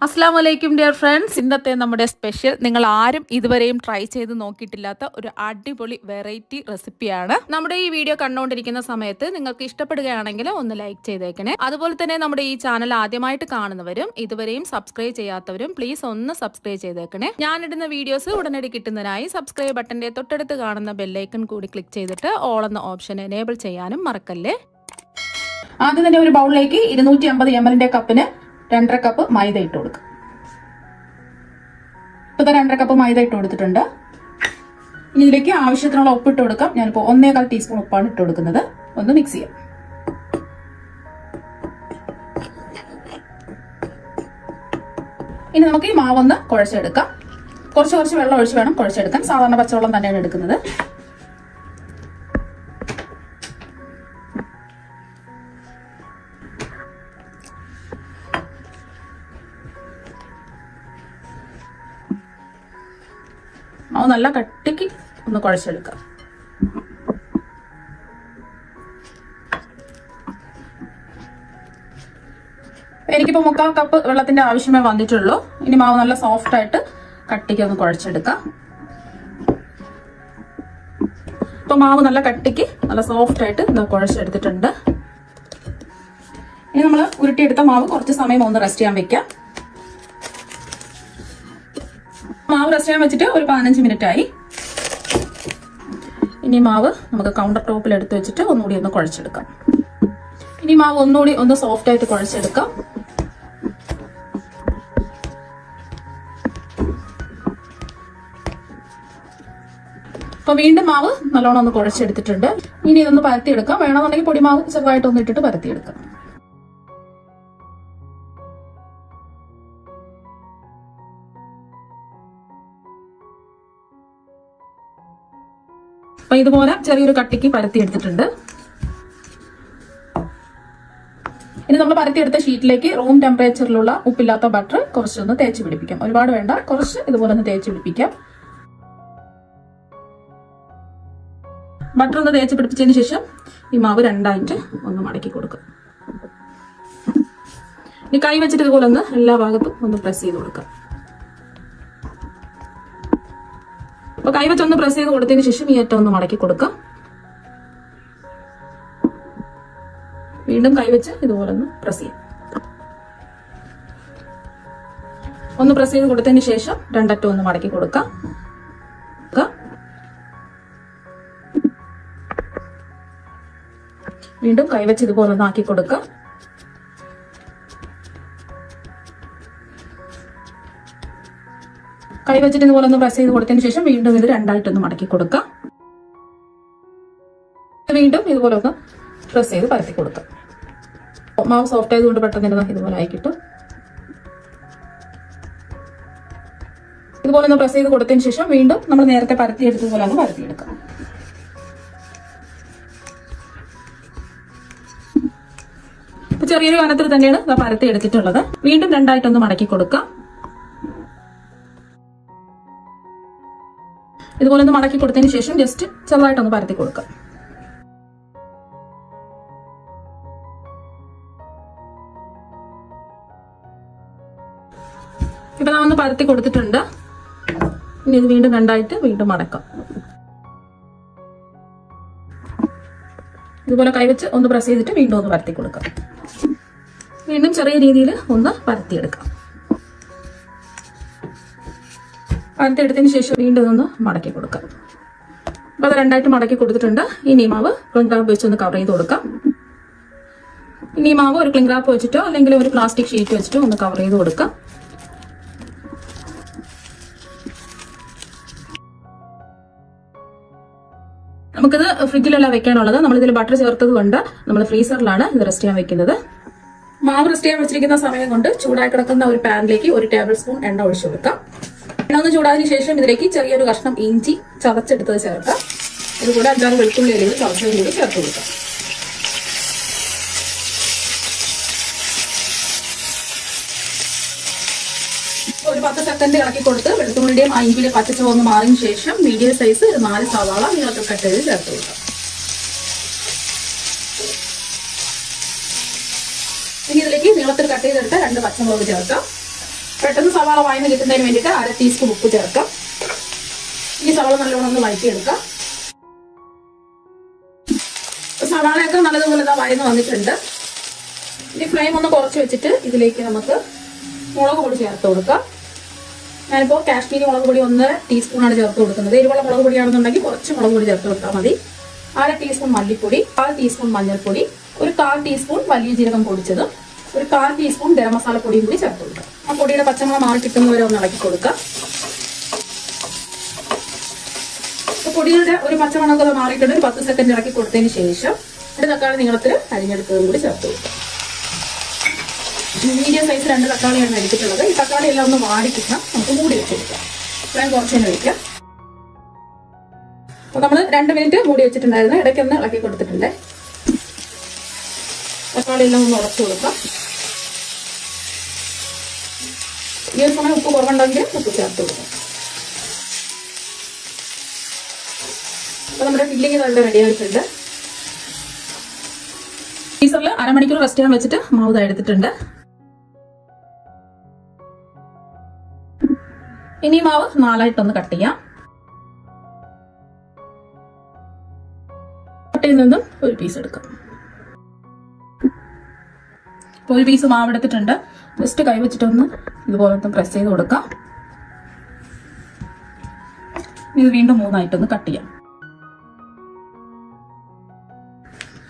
അസ്സലാമലൈക്കും dear friends. ഇന്നത്തെ നമ്മുടെ സ്പെഷ്യൽ നിങ്ങൾ ആരും ഇതുവരെയും ട്രൈ ചെയ്ത് നോക്കിയിട്ടില്ലാത്ത ഒരു അടിപൊളി വെറൈറ്റി റെസിപ്പിയാണ്. നമ്മുടെ ഈ വീഡിയോ കണ്ടുകൊണ്ടിരിക്കുന്ന സമയത്ത് നിങ്ങൾക്ക് ഇഷ്ടപ്പെടുകയാണെങ്കിൽ ഒന്ന് ലൈക്ക് ചെയ്തേക്കണേ. അതുപോലെ തന്നെ നമ്മുടെ ഈ ചാനൽ ആദ്യമായിട്ട് കാണുന്നവരും ഇതുവരെയും സബ്സ്ക്രൈബ് ചെയ്യാത്തവരും പ്ലീസ് ഒന്ന് സബ്സ്ക്രൈബ് ചെയ്തേക്കണേ. ഞാനിടുന്ന വീഡിയോസ് ഉടനടി കിട്ടുന്നതിനായി സബ്സ്ക്രൈബ് ബട്ടന്റെ തൊട്ടടുത്ത് കാണുന്ന ബെല്ലൈക്കൺ കൂടി ക്ലിക്ക് ചെയ്തിട്ട് ഓൾ എന്ന ഓപ്ഷൻ എനേബിൾ ചെയ്യാനും മറക്കല്ലേ. ആദ്യം തന്നെ ഒരു ബൗളിലേക്ക് 250 ml കപ്പിന് 2.5 കപ്പ് മൈദ ഇട്ട് കൊടുക്കുക. ഇപ്പോൾ 2.5 കപ്പ് മൈദ ഇട്ട് കൊടുത്തിട്ടുണ്ട്. ഇനി ഇതിലേക്ക് ആവശ്യത്തിനുള്ള ഉപ്പ് ഇട്ട് കൊടുക്കാം. ഞാനിപ്പോൾ 1.25 ടീസ്പൂൺ ഉപ്പാണ് ഇട്ട് കൊടുക്കുന്നത്. ഒന്ന് മിക്സ് ചെയ്യാം. ഇനി നമുക്ക് ഈ മാവൊന്ന് കുഴച്ചെടുക്കാം. കുറച്ച് വെള്ളം ഒഴിച്ച് വേണം കുഴച്ചെടുക്കാൻ. സാധാരണ പച്ചവെള്ളം തന്നെയാണ് എടുക്കുന്നത്. മാവ് നല്ല കട്ടിക്ക് ഒന്ന് കുഴച്ചെടുക്കാം. എനിക്കിപ്പോൾ 3/4 കപ്പ് വെള്ളത്തിന്റെ ആവശ്യമേ വന്നിട്ടുള്ളൂ. ഇനി മാവ് നല്ല സോഫ്റ്റ് ആയിട്ട് കട്ടിക്ക് ഒന്ന് കുഴച്ചെടുക്കാം. ഇപ്പൊ മാവ് നല്ല കട്ടിക്ക് നല്ല സോഫ്റ്റ് ആയിട്ട് കുഴച്ചെടുത്തിട്ടുണ്ട്. ഇനി നമ്മൾ ഉരുട്ടിയെടുത്ത മാവ് കുറച്ച് സമയം ഒന്ന് റെസ്റ്റ് ചെയ്യാൻ വെക്കാം. മാവ് റെസ്റ്റ് ചെയ്യാൻ വെച്ചിട്ട് ഒരു 15 മിനിറ്റ് ആയി. ഇനി മാവ് നമുക്ക് കൗണ്ടർ ടോപ്പിൽ എടുത്ത് വെച്ചിട്ട് ഒന്നുകൂടി ഒന്ന് കുഴച്ചെടുക്കാം. ഇനി മാവ് ഒന്നുകൂടി ഒന്ന് സോഫ്റ്റ് ആയിട്ട് കുഴച്ചെടുക്കാം. അപ്പൊ വീണ്ടും മാവ് നല്ലോണം ഒന്ന് കുഴച്ചെടുത്തിട്ടുണ്ട്. ഇനി ഇതൊന്ന് പരത്തിയെടുക്കാം. വേണമെന്നുണ്ടെങ്കിൽ പൊടിമാവ് ചെറുതായിട്ട് ഒന്ന് ഇട്ടിട്ട് പരത്തിയെടുക്കാം. അപ്പൊ ഇതുപോലെ ചെറിയൊരു കട്ടിക്ക് പരത്തി എടുത്തിട്ടുണ്ട്. ഇനി നമ്മൾ പരത്തിയെടുത്ത ഷീറ്റിലേക്ക് റൂം ടെമ്പറേച്ചറിലുള്ള ഉപ്പില്ലാത്ത ബട്ടർ കുറച്ചൊന്ന് തേച്ച് പിടിപ്പിക്കാം. ഒരുപാട് വേണ്ട, കുറച്ച് ഇതുപോലെ ഒന്ന് തേച്ച് പിടിപ്പിക്കാം. ബട്ടർ ഒന്ന് തേച്ച് പിടിപ്പിച്ചതിന് ശേഷം ഈ മാവ് 2ആയിട്ട് ഒന്ന് മടക്കി കൊടുക്കുക. ഇനി കൈ വെച്ചിട്ട് ഇതുപോലെ ഒന്ന് എല്ലാ ഭാഗത്തും ഒന്ന് പ്രസ് ചെയ്ത് കൊടുക്കാം. അപ്പൊ കൈ വെച്ചൊന്ന് പ്രസ് ചെയ്ത് കൊടുത്തതിന് ശേഷം ഈ അറ്റം ഒന്ന് മടക്കി കൊടുക്കാം. വീണ്ടും കൈ വെച്ച് ഇതുപോലെ ഒന്ന് പ്രസ് ചെയ്യാം. ഒന്ന് പ്രസ് ചെയ്ത് കൊടുത്തതിന് ശേഷം രണ്ടറ്റം ഒന്ന് മടക്കി കൊടുക്കാം. വീണ്ടും കൈ വെച്ച് ഇതുപോലെ ഒന്ന് ആക്കി കൊടുക്കാം. കൈ വെച്ചിട്ട് ഇതുപോലെ ഒന്ന് പ്രസ് ചെയ്ത് കൊടുത്തതിന് ശേഷം വീണ്ടും ഇത് 2ആയിട്ടൊന്ന് മടക്കി കൊടുക്കാം. വീണ്ടും ഇതുപോലെ ഒന്ന് പ്രസ് ചെയ്ത് പരത്തി കൊടുക്കാം. മാവ് സോഫ്റ്റ് ആയതുകൊണ്ട് പെട്ടെന്ന് ഇതുപോലെ ആയി കിട്ടും. ഇതുപോലെ ഒന്ന് പ്രസ് ചെയ്ത് കൊടുത്തതിന് ശേഷം വീണ്ടും നമ്മൾ നേരത്തെ പരത്തിയെടുത്തതുപോലെ ഒന്ന് പരത്തിയെടുക്കാം. ഇപ്പൊ ചെറിയൊരു കനത്തിൽ തന്നെയാണ് പരത്തി എടുത്തിട്ടുള്ളത്. വീണ്ടും 2ആയിട്ടൊന്ന് മടക്കി കൊടുക്കാം. ഇതുപോലെ ഒന്ന് മടക്കി കൊടുത്തതിന് ശേഷം ജസ്റ്റ് ചെറുതായിട്ടൊന്ന് പരത്തി കൊടുക്കാം. ഇപ്പൊ നാം ഒന്ന് പരത്തി കൊടുത്തിട്ടുണ്ട്. ഇനി ഇത് വീണ്ടും 2ആയിട്ട് വീണ്ടും മടക്കാം. ഇതുപോലെ കൈവച്ച് ഒന്ന് പ്രസ് ചെയ്തിട്ട് വീണ്ടും ഒന്ന് പരത്തി കൊടുക്കാം. വീണ്ടും ചെറിയ രീതിയിൽ ഒന്ന് പരത്തിയെടുക്കാം. പരത്തിയെടുത്തതിന് ശേഷം വീണ്ടും ഒന്ന് മടക്കി കൊടുക്കാം. അപ്പൊ അത് 2ആയിട്ട് മടക്കി കൊടുത്തിട്ടുണ്ട്. ഇനി മാവ് ക്ലിംഗ് റാപ്പ് വെച്ച് ഒന്ന് കവർ ചെയ്ത് കൊടുക്കാം. ഇനി മാവ് ഒരു ക്ലിംഗ് റാപ്പ് വെച്ചിട്ടോ അല്ലെങ്കിൽ ഒരു പ്ലാസ്റ്റിക് ഷീറ്റ് വെച്ചിട്ടോ ഒന്ന് കവർ ചെയ്ത് കൊടുക്കാം. നമുക്കിത് ഫ്രിഡ്ജിലല്ല വെക്കാനുള്ളത്. നമ്മളിതിൽ ബട്ടർ ചേർത്തത് കൊണ്ട് നമ്മൾ ഫ്രീസറിലാണ് ഇത് റെസ്റ്റ് ചെയ്യാൻ വെക്കുന്നത്. മാവ് റെസ്റ്റ് ചെയ്യാൻ വെച്ചിരിക്കുന്ന സമയം കൊണ്ട് ചൂടായി കിടക്കുന്ന ഒരു പാനിലേക്ക് 1 ടേബിൾ സ്പൂൺ എണ്ണ ഒഴിച്ചു കൊടുക്കാം. എണ്ണ ഒന്ന് ചൂടായതിനു ശേഷം ഇതിലേക്ക് ചെറിയൊരു കഷ്ണം ഇഞ്ചി ചതച്ചെടുത്തത് ചേർക്കാം. അതുകൂടെ 5-6 വെളുത്തുള്ളി ഇലകൾ ചതച്ചത് കൂടി ചേർത്ത് കൊടുക്കാം. ഒരു 10 സെക്കൻഡ് ഇളക്കി കൊടുത്ത് വെളുത്തുള്ളിയുടെയും ഇഞ്ചിയുടെ പച്ചച്ചുവ ഒന്ന് മാറിയതിനു ശേഷം മീഡിയം സൈസ് 4 സവാള നീളത്തിൽ കട്ട് ചെയ്ത് ചേർത്ത് കൊടുക്കാം. ഇനി ഇതിലേക്ക് നീളത്തിൽ കട്ട് ചെയ്തെടുത്ത 2 പച്ചമുളക് ചേർക്കാം. പെട്ടെന്ന് സവാള വായന കിട്ടുന്നതിന് വേണ്ടിയിട്ട് 1/2 ടീസ്പൂൺ ഉപ്പ് ചേർക്കാം. ഈ സവാള നല്ലോണം ഒന്ന് വഴറ്റിയെടുക്കാം. സവാളയൊക്കെ നല്ലതുപോലെ വഴന്ന് വന്നിട്ടുണ്ട്. ഇനി ഫ്ലെയിം ഒന്ന് കുറച്ച് വെച്ചിട്ട് ഇതിലേക്ക് നമുക്ക് മുളക് പൊടി ചേർത്ത് കൊടുക്കാം. ഞാനിപ്പോൾ കാശ്മീരി മുളക് പൊടി 1 ടീസ്പൂണാണ് ചേർത്ത് കൊടുക്കുന്നത്. എരിവുള്ള മുളക് പൊടിയാണെന്നുണ്ടെങ്കിൽ കുറച്ച് മുളക് പൊടി ചേർത്ത് കൊടുത്താൽ മതി. 1/2 ടീസ്പൂൺ മല്ലിപ്പൊടി, 1/4 ടീസ്പൂൺ മഞ്ഞൾപ്പൊടി, ഒരു 1/4 ടീസ്പൂൺ വലിയ ജീരകം പൊടിച്ചത്, ഒരു 1/4 ടീസ്പൂൺ ഗരം മസാല പൊടിയും കൂടി ചേർത്ത് കൊടുക്കുക. ആ പൊടിയുടെ പച്ചമണം മാറി കിട്ടുന്നവരെ ഒന്ന് ഇളക്കി കൊടുക്കുക. പൊടിയുടെ ഒരു പച്ചമണമൊക്കെ മാറിയിട്ടുണ്ട്. ഒരു 10 സെക്കൻഡ് ഇളക്കി കൊടുത്തതിന് ശേഷം ഒരു തക്കാളി നീളത്തിൽ അരിഞ്ഞെടുത്തതും കൂടി ചേർത്ത് കൊടുക്കുക. മീഡിയം സൈസ് 2 തക്കാളിയാണ് എടുത്തിട്ടുള്ളത്. ഈ തക്കാളി എല്ലാം ഒന്ന് വാടിക്കിട്ടാൽ നമുക്ക് മൂടി വെച്ച് കൊടുക്കാം. ഫ്ലെയിം കുറച്ച് തന്നെ വയ്ക്കാം. അപ്പോൾ നമ്മൾ 2 മിനിറ്റ് മൂടി വെച്ചിട്ടുണ്ടായിരുന്നു. ഇടയ്ക്കൊന്ന് ഇളക്കി കൊടുത്തിട്ടുണ്ട്. തക്കാളി എല്ലാം ഒന്ന് ഉടച്ചു കൊടുക്കാം. ഈ ഒരു സമയം ഉപ്പ് കുറവുണ്ടെങ്കിൽ ഉപ്പ് ചേർത്ത് കൊടുക്കാം. അപ്പോൾ നമ്മുടെ ഫില്ലിങ് നല്ല റെഡി ആയിട്ടുണ്ട്. ഫ്രീസറിൽ 1/2 മണിക്കൂർ റെസ്റ്റ് ചെയ്യാൻ വെച്ചിട്ട് മാവ് എടുത്തിട്ടുണ്ട്. ഇനി മാവ് 4ആയിട്ടൊന്ന് കട്ട് ചെയ്യാം. കട്ടയിൽ നിന്നും ഒരു പീസ് എടുക്കാം. ഇപ്പോൾ ഒരു പീസ് മാവ് എടുത്തിട്ടുണ്ട്. ജസ്റ്റ് കൈ വെച്ചിട്ടൊന്ന് ഇതുപോലെ പ്രസ് ചെയ്ത് കൊടുക്കാം. ഇത് വീണ്ടും 3ആയിട്ടൊന്ന് കട്ട് ചെയ്യാം.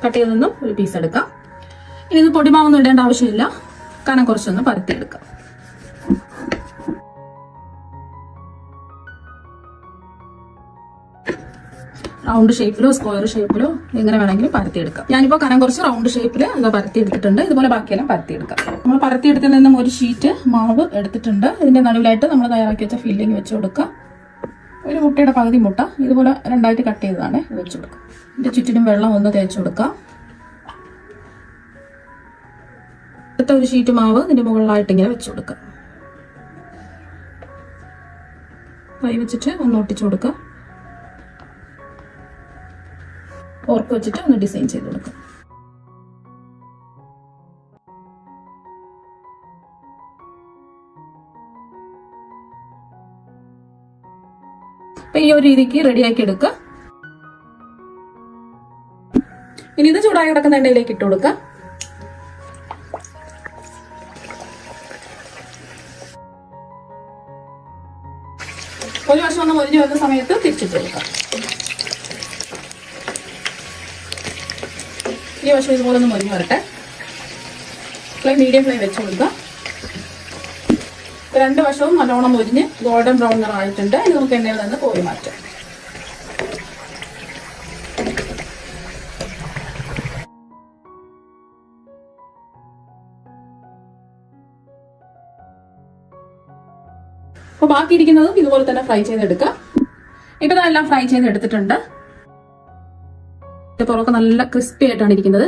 കട്ടയിൽ നിന്നും ഒരു പീസ് എടുക്കാം. ഇനി ഇത് പൊടിമാവൊന്നും ഇടേണ്ട ആവശ്യമില്ല. കനം കുറച്ചൊന്ന് പരത്തിയെടുക്കാം. റൗണ്ട് ഷേപ്പിലോ സ്ക്വയർ ഷേപ്പിലോ എങ്ങനെ വേണമെങ്കിലും പരത്തിയെടുക്കാം. ഞാനിപ്പോൾ കനം കുറച്ച് റൗണ്ട് ഷേപ്പിൽ പരത്തിയെടുത്തിട്ടുണ്ട്. ഇതുപോലെ ബാക്കിയെല്ലാം പരത്തിയെടുക്കാം. നമ്മൾ പരത്തിയെടുത്തിൽ നിന്നും ഒരു ഷീറ്റ് മാവ് എടുത്തിട്ടുണ്ട്. ഇതിന്റെ നടുവിലായിട്ട് നമ്മൾ തയ്യാറാക്കി വെച്ച ഫില്ലിങ് വെച്ച് കൊടുക്കാം. ഒരു മുട്ടയുടെ പകുതി മുട്ട ഇതുപോലെ 2ആയിട്ട് കട്ട് ചെയ്തതാണ് വെച്ച് കൊടുക്കാം. ഇതിന്റെ ചുറ്റിനും വെള്ളം ഒന്ന് തേച്ച് കൊടുക്കാം. അടുത്ത ഒരു ഷീറ്റ് മാവ് ഇതിന്റെ മുകളിലായിട്ട് ഇങ്ങനെ വെച്ച് കൊടുക്കാം. കൈ വെച്ചിട്ട് ഒന്ന് ഒട്ടിച്ചു കൊടുക്കാം. ഓർക്ക് വെച്ചിട്ട് ഒന്ന് ഡിസൈൻ ചെയ്ത് കൊടുക്കാം. അപ്പൊ ഈ ഒരു രീതിക്ക് റെഡിയാക്കി എടുക്കുക. ഇനി ഇത് ചൂടായി കിടക്കുന്ന എണ്ണയിലേക്ക് ഇട്ട് കൊടുക്കുക. ഒരു വശം ഒന്ന് മൊരിഞ്ഞു വരുന്ന സമയത്ത് തിരിച്ചിട്ട് കൊടുക്കാം. ഈ വശം ഇതുപോലെ ഒന്ന് മൊരിഞ്ഞു വരട്ടെ. ഫ്ലെയിം മീഡിയം ഫ്ലെയിം വെച്ച് കൊടുക്കുക. 2 വശവും നല്ലോണം മൊരിഞ്ഞ് ഗോൾഡൻ ബ്രൗൺ നിറം ആയിട്ടുണ്ട്. ഇനി നമുക്ക് എണ്ണയിൽ നിന്ന് കോരി മാറ്റാം. അപ്പോൾ ബാക്കിയിരിക്കുന്നതും ഇതുപോലെ തന്നെ ഫ്രൈ ചെയ്തെടുക്കാം. ഇപ്പൊ ഇതെല്ലാം ഫ്രൈ ചെയ്തെടുത്തിട്ടുണ്ട്. പുറമൊക്കെ നല്ല ക്രിസ്പി ആയിട്ടാണ് ഇരിക്കുന്നത്.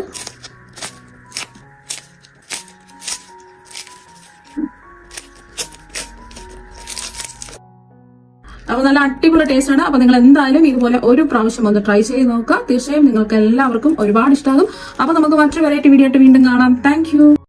അപ്പോൾ നല്ല അടിപൊളി ടേസ്റ്റ് ആണ്. അപ്പോൾ നിങ്ങൾ എന്തായാലും ഇതുപോലെ ഒരു പ്രാവശ്യം ഒന്ന് ട്രൈ ചെയ്ത് നോക്കുക. തീർച്ചയായും നിങ്ങൾക്ക് എല്ലാവർക്കും ഒരുപാട് ഇഷ്ടമാകും. അപ്പോൾ നമുക്ക് മറ്റൊരു വെറൈറ്റി വീഡിയോ ആയിട്ട് വീണ്ടും കാണാം. താങ്ക്